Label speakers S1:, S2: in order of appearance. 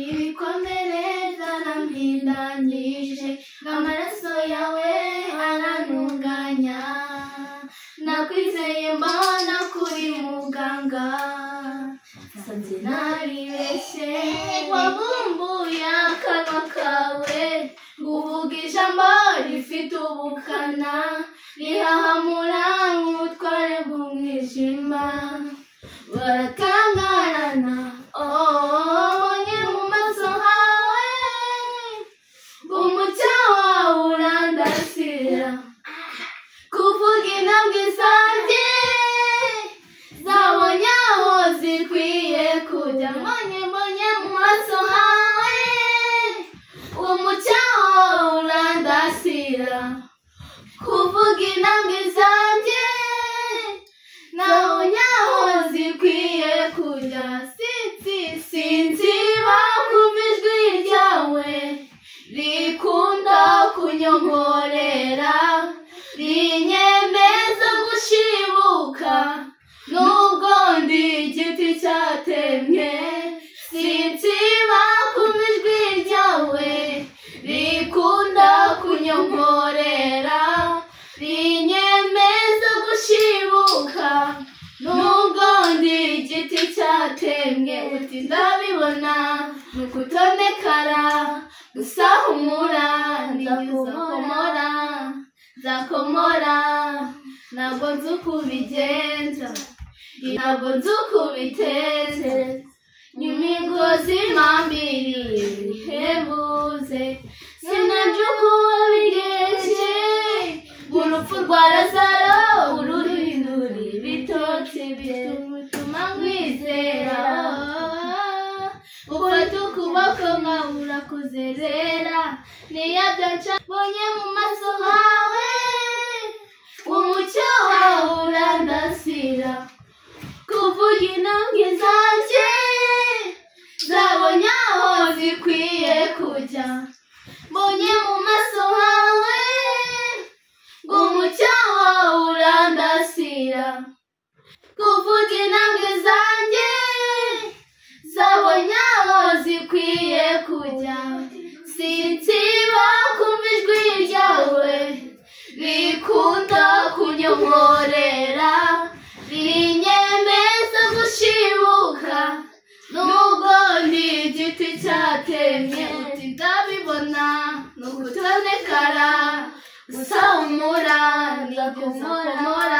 S1: ibikomere byarampindanyije amaraso yawe aranunganya nakwizeye mbona kuri muganga sanze naribeshye wabumbuye akanwa kawe uvuga ijambo rifite ubukana rihahamura nk'ubutware bw'umwijima baratangarana bonye mu maso hawe umucyo wawe urandasira kuvuga intambwe zanjye zabonye aho zikwiye kujya mbonye mu maso hawe umucyo wawe urandasira kuvuga intambwe zanjye nabonye aho zikwiye kujya sinziba kumva ijwi ryawe rikunda kunyongorera rinyemeza gushibuka nubwo ndi igiti cyatemwe sinziba kumva ijwi ryawe rikunda kunyongorera rinyemeza gushibuka nubwo ndi igiti cyatemwe uti ndabibona nukutonekara gusa humura nzakomora ntabwo nzi uko ubigenza ntabwo nzi uko ubiteze nyuma imigozi mpambiriye bihebuze sinabyo uko wabigenje mu rupfu rwa Lazaro uruhindura ibitotsi bituma nkwizera ufata ukuboko nkawe urakuzerera niyo byanca bonye mu maso hawe umucyo wawe urandasira kuvuga intambwe zanjye zabonye aho zikwiye kujya mbonye mu maso hawe umucyo wawe urandasira kuvuga intambwe zanjye zabonye aho zikwiye kujya sinziba kumva ijwi ryawe rikunda kunyongorera rinyemeza gushibuka nubwo ndi igiti cyatemye uti ndabibona nukutonekara gusa humura nzakomora